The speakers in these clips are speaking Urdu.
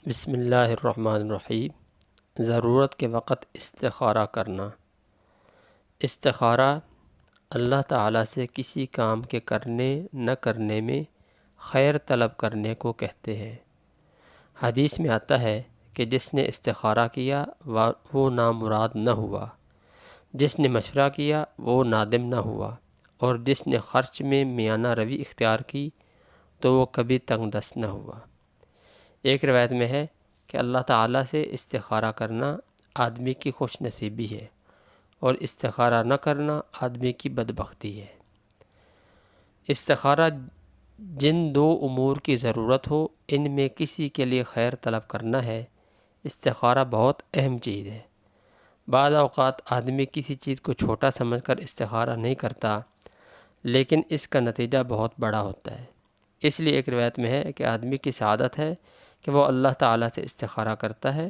بسم اللہ الرحمن الرحیم۔ ضرورت کے وقت استخارہ کرنا۔ استخارہ اللہ تعالیٰ سے کسی کام کے کرنے نہ کرنے میں خیر طلب کرنے کو کہتے ہیں۔ حدیث میں آتا ہے کہ جس نے استخارہ کیا وہ نامراد نہ ہوا، جس نے مشورہ کیا وہ نادم نہ ہوا، اور جس نے خرچ میں میانہ روی اختیار کی تو وہ کبھی تنگ دست نہ ہوا۔ ایک روایت میں ہے کہ اللہ تعالیٰ سے استخارہ کرنا آدمی کی خوش نصیبی ہے، اور استخارہ نہ کرنا آدمی کی بدبختی ہے۔ استخارہ جن دو امور کی ضرورت ہو ان میں کسی کے لیے خیر طلب کرنا ہے۔ استخارہ بہت اہم چیز ہے۔ بعض اوقات آدمی کسی چیز کو چھوٹا سمجھ کر استخارہ نہیں کرتا، لیکن اس کا نتیجہ بہت بڑا ہوتا ہے۔ اس لیے ایک روایت میں ہے کہ آدمی کی سعادت ہے کہ وہ اللہ تعالیٰ سے استخارہ کرتا ہے۔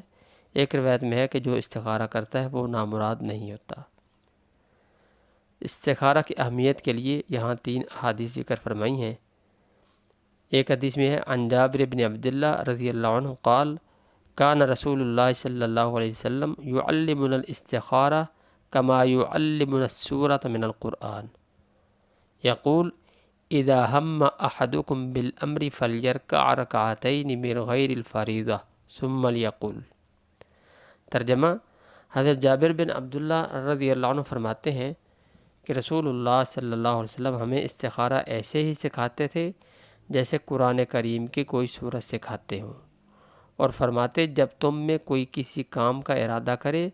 ایک روایت میں ہے کہ جو استخارہ کرتا ہے وہ نامراد نہیں ہوتا۔ استخارہ کی اہمیت کے لیے یہاں 3 احادیث ذکر فرمائی ہیں۔ ایک حدیث میں ہے عن جابر بن عبداللہ رضی اللہ عنہ قال کان رسول اللہ صلی اللہ علیہ وسلم یعلمنا الاستخارہ کما یعلمنا السورۃ من القرآن یقول اذا ہم احدکم بالامر فلیرکع رکعتین من غیر الفریضہ ثم لیقول۔ ترجمہ: حضرت جابر بن عبداللہ رضی اللہ عنہ فرماتے ہیں کہ رسول اللہ صلی اللہ علیہ وسلم ہمیں استخارہ ایسے ہی سکھاتے تھے جیسے قرآن کریم کی کوئی سورت سکھاتے ہوں، اور فرماتے جب تم میں کوئی کسی کام کا ارادہ کرے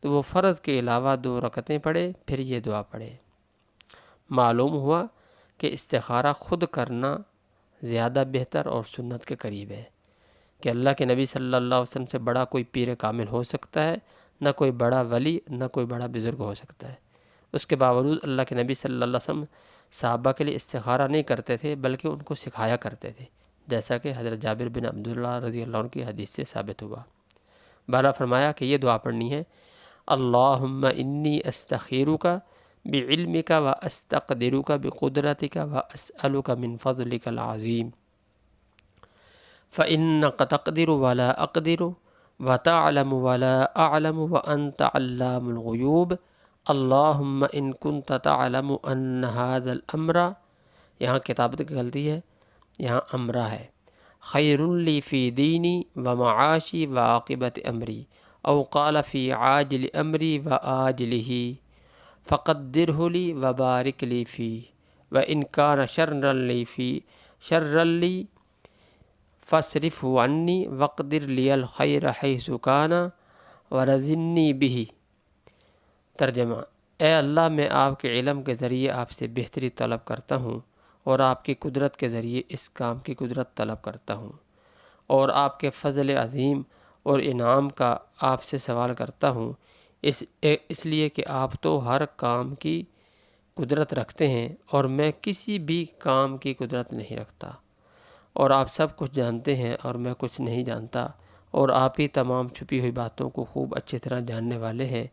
تو وہ فرض کے علاوہ 2 رکعتیں پڑھے، پھر یہ دعا پڑھے۔ معلوم ہوا کہ استخارہ خود کرنا زیادہ بہتر اور سنت کے قریب ہے، کہ اللہ کے نبی صلی اللہ علیہ وسلم سے بڑا کوئی پیر کامل ہو سکتا ہے، نہ کوئی بڑا ولی، نہ کوئی بڑا بزرگ ہو سکتا ہے۔ اس کے باوجود اللہ کے نبی صلی اللہ علیہ وسلم صحابہ کے لیے استخارہ نہیں کرتے تھے بلکہ ان کو سکھایا کرتے تھے، جیسا کہ حضرت جابر بن عبداللہ رضی اللہ عنہ کی حدیث سے ثابت ہوا۔ بارہ فرمایا کہ یہ دعا پڑھنی ہے: اللہم انی استخیرک بعلمک و استقدرک بقدرتک و اسألک من فضلک العظیم فإنک تقدر ولا اقدر وتعلم ولا اعلم وانت علام الغیوب اللہم ان کنت تعلم ان هذا الامر، یہاں کتابت کی غلطی ہے، یہاں امرہ ہے، خیر لی فی دینی و معاشی و عاقبت امری، او قال فی عاجل امری و آجلہ فقدرہ لی و بارک لی فی و ان کان شرا لی فاصرفہ عنی وقدر لی الخیر حیث کان ورزقنی بہ۔ ترجمہ: اے اللہ، میں آپ کے علم کے ذریعے آپ سے بہتری طلب کرتا ہوں، اور آپ کی قدرت کے ذریعے اس کام کی قدرت طلب کرتا ہوں، اور آپ کے فضل عظیم اور انعام کا آپ سے سوال کرتا ہوں، اس لیے کہ آپ تو ہر کام کی قدرت رکھتے ہیں اور میں کسی بھی کام کی قدرت نہیں رکھتا، اور آپ سب کچھ جانتے ہیں اور میں کچھ نہیں جانتا، اور آپ ہی تمام چھپی ہوئی باتوں کو خوب اچھی طرح جاننے والے ہیں۔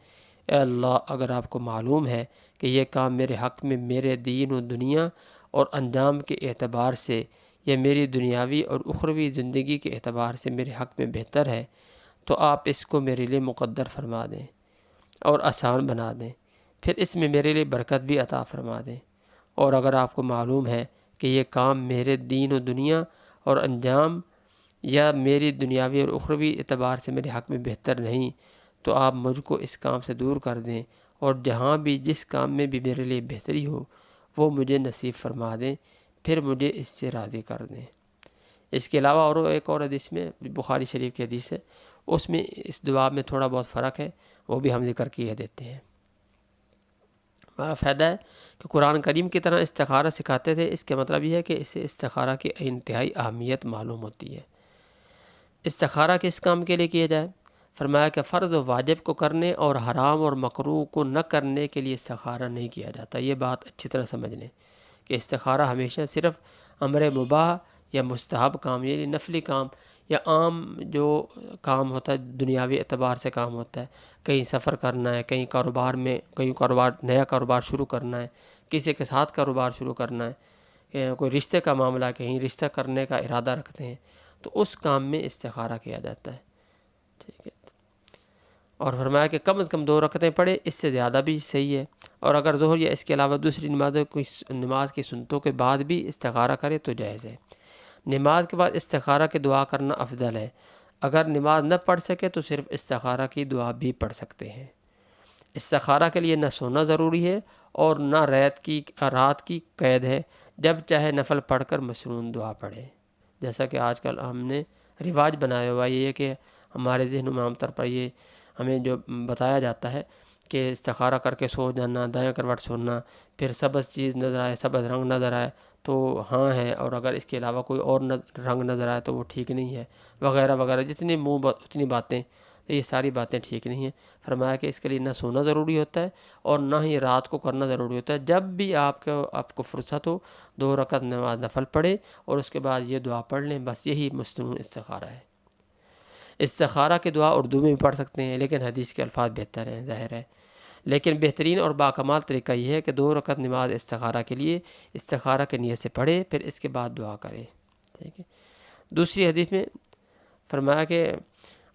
اے اللہ، اگر آپ کو معلوم ہے کہ یہ کام میرے حق میں میرے دین و دنیا اور انجام کے اعتبار سے یا میری دنیاوی اور اخروی زندگی کے اعتبار سے میرے حق میں بہتر ہے، تو آپ اس کو میرے لیے مقدر فرما دیں اور آسان بنا دیں، پھر اس میں میرے لیے برکت بھی عطا فرما دیں۔ اور اگر آپ کو معلوم ہے کہ یہ کام میرے دین و دنیا اور انجام یا میری دنیاوی اور اخروی اعتبار سے میرے حق میں بہتر نہیں، تو آپ مجھ کو اس کام سے دور کر دیں، اور جہاں بھی جس کام میں بھی میرے لیے بہتری ہو وہ مجھے نصیب فرما دیں، پھر مجھے اس سے راضی کر دیں۔ اس کے علاوہ ایک اور حدیث میں، بخاری شریف کی حدیث ہے، اس میں اس دعا میں تھوڑا بہت فرق ہے، وہ بھی ہم ذکر کیے دیتے ہیں۔ ہمارا فائدہ ہے کہ قرآن کریم کی طرح استخارہ سکھاتے تھے، اس کا مطلب یہ ہے کہ اسے استخارہ کی انتہائی اہمیت معلوم ہوتی ہے۔ استخارہ کس کام کے لیے کیا جائے؟ فرمایا کہ فرض و واجب کو کرنے اور حرام اور مکروہ کو نہ کرنے کے لیے استخارہ نہیں کیا جاتا۔ یہ بات اچھی طرح سمجھ لیں کہ استخارہ ہمیشہ صرف امر مباح یا مستحب کام، یعنی نفلی کام یا عام جو کام ہوتا ہے دنیاوی اعتبار سے کام ہوتا ہے، کہیں سفر کرنا ہے، کہیں نیا کاروبار شروع کرنا ہے، کسی کے ساتھ کاروبار شروع کرنا ہے، کوئی رشتے کا معاملہ، کہیں رشتہ کرنے کا ارادہ رکھتے ہیں، تو اس کام میں استخارہ کیا جاتا ہے، ٹھیک ہے۔ اور فرمایا کہ کم از کم 2 رکعتیں پڑھے، اس سے زیادہ بھی صحیح ہے، اور اگر ظہر یا اس کے علاوہ دوسری نماز کی سنتوں کے بعد بھی استخارہ کرے تو جائز ہے۔ نماز کے بعد استخارہ کی دعا کرنا افضل ہے۔ اگر نماز نہ پڑھ سکے تو صرف استخارہ کی دعا بھی پڑھ سکتے ہیں۔ استخارہ کے لیے نہ سونا ضروری ہے اور نہ رات کی قید ہے، جب چاہے نفل پڑھ کر مسنون دعا پڑھے۔ جیسا کہ آج کل ہم نے رواج بنایا ہوا یہ ہے کہ ہمارے ذہنوں میں عام طور پر یہ ہمیں جو بتایا جاتا ہے کہ استخارہ کر کے سو جانا، دائیں کروٹ سونا، پھر سبز چیز نظر آئے، سبز رنگ نظر آئے تو ہاں ہے، اور اگر اس کے علاوہ کوئی اور رنگ نظر آئے تو وہ ٹھیک نہیں ہے، وغیرہ وغیرہ، جتنی اتنی باتیں، تو یہ ساری باتیں ٹھیک نہیں ہیں۔ فرمایا کہ اس کے لیے نہ سونا ضروری ہوتا ہے اور نہ ہی رات کو کرنا ضروری ہوتا ہے، جب بھی آپ کو فرصت ہو 2 رکعت نماز نفل پڑھے اور اس کے بعد یہ دعا پڑھ لیں، بس یہی مستنون استخارہ ہے۔ استخارہ کی دعا اردو میں بھی پڑھ سکتے ہیں، لیکن حدیث کے الفاظ بہتر ہیں، ظاہر ہے، لیکن بہترین اور باکمال طریقہ یہ ہے کہ 2 رکعت نماز استخارہ کے لیے استخارہ کی نیت سے پڑھے، پھر اس کے بعد دعا کرے، ٹھیک ہے۔ دوسری حدیث میں فرمایا کہ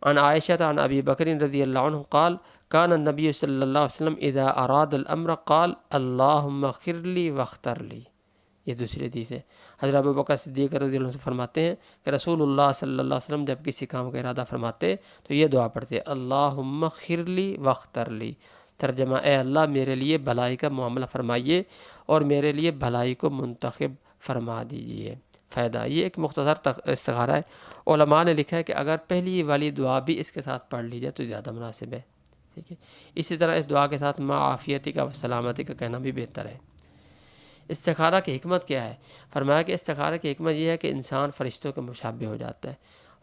عن عائشہ عن ابی بکر رضی اللہ عنہ قال کان النبی صلی اللہ علیہ وسلم اذا اراد الامر قال اللہم اغفر لی واختر لی۔ یہ دوسری حدیث ہے۔ حضرت ابوبکر صدیق رضی اللہ عنہ سے فرماتے ہیں کہ رسول اللہ صلی اللہ علیہ وسلم جب کسی کام کا ارادہ فرماتے تو یہ دعا پڑھتے اللہم اغفر لی واختر لی۔ ترجمہ، اے اللہ میرے لیے بھلائی کا معاملہ فرمائیے اور میرے لیے بھلائی کو منتخب فرما دیجئے۔ فائدہ، یہ ایک مختصر استخارہ ہے۔ علماء نے لکھا ہے کہ اگر پہلی والی دعا بھی اس کے ساتھ پڑھ لی جائے تو زیادہ مناسب ہے، ٹھیک ہے۔ اسی طرح اس دعا کے ساتھ ما عافیتی کا و سلامتی کا کہنا بھی بہتر ہے۔ استخارہ کی حکمت کیا ہے؟ فرمایا کہ استخارہ کی حکمت یہ ہے کہ انسان فرشتوں کے مشابہ ہو جاتا ہے،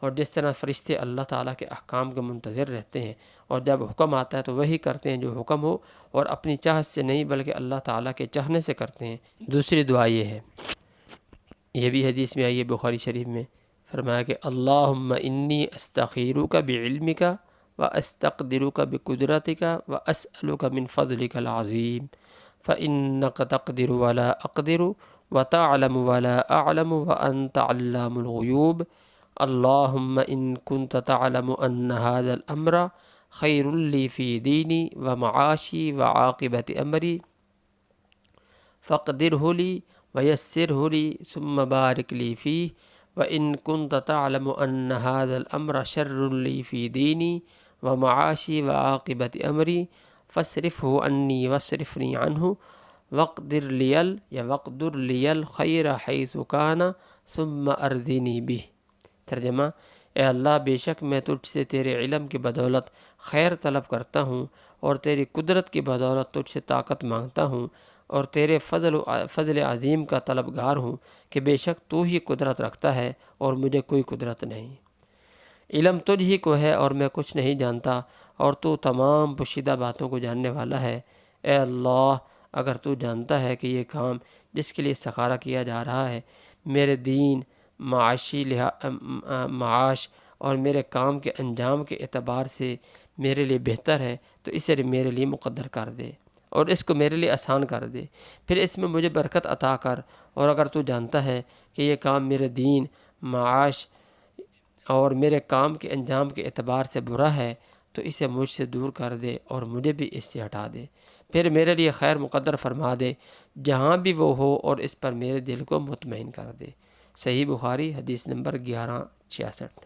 اور جس طرح فرشتے اللہ تعالیٰ کے احکام کے منتظر رہتے ہیں اور جب حکم آتا ہے تو وہی کرتے ہیں جو حکم ہو، اور اپنی چاہت سے نہیں بلکہ اللہ تعالیٰ کے چاہنے سے کرتے ہیں۔ دوسری دعا یہ ہے، یہ بھی حدیث میں آئی ہے بخاری شریف میں، فرمایا کہ اللہم انی استخیرک بعلمک واستقدرک بقدرتک واسألک من فضلک العظیم فإنک تقدر ولا اقدر وتعلم ولا اعلم وانت علام الغیوب اللہم ان کنت تعلم ان هذا الامر خیر لی فی دینی ومعاشی وعاقبت امری فاقدرہ لی ویسرہ لی ثم بارک لی فیہ وَإِن كُنْتَ تَعْلَمُ أَنَّ هَذَا الْأَمْرَ شَرٌّ لِّي فِي دِينِي وَمَعَاشِي وَعَاقِبَةِ أَمْرِي فَاصْرِفْهُ عَنِّي وَاصْرِفْنِي عَنْهُ وَاقْدِرْ لِيَ الْخَيْرَ حَيْثُ كَانَ ثُمَّ أَرْضِنِي بِهِ۔ ترجمہ، اے اللہ بے شک میں تجھ سے تیرے علم کی بدولت خیر طلب کرتا ہوں اور تیری قدرت کی بدولت تجھ سے طاقت مانگتا ہوں، اور تیرے فضل عظیم کا طلبگار ہوں کہ بے شک تو ہی قدرت رکھتا ہے اور مجھے کوئی قدرت نہیں۔ علم تجھ ہی کو ہے اور میں کچھ نہیں جانتا، اور تو تمام پوشیدہ باتوں کو جاننے والا ہے۔ اے اللہ، اگر تو جانتا ہے کہ یہ کام جس کے لیے استخارہ کیا جا رہا ہے میرے دین، معاش اور میرے کام کے انجام کے اعتبار سے میرے لیے بہتر ہے تو اسے میرے لیے مقدر کر دے اور اس کو میرے لیے آسان کر دے، پھر اس میں مجھے برکت عطا کر، اور اگر تو جانتا ہے کہ یہ کام میرے دین، معاش اور میرے کام کے انجام کے اعتبار سے برا ہے تو اسے مجھ سے دور کر دے اور مجھے بھی اس سے ہٹا دے، پھر میرے لیے خیر مقدر فرما دے جہاں بھی وہ ہو، اور اس پر میرے دل کو مطمئن کر دے۔ صحیح بخاری حدیث نمبر 1166۔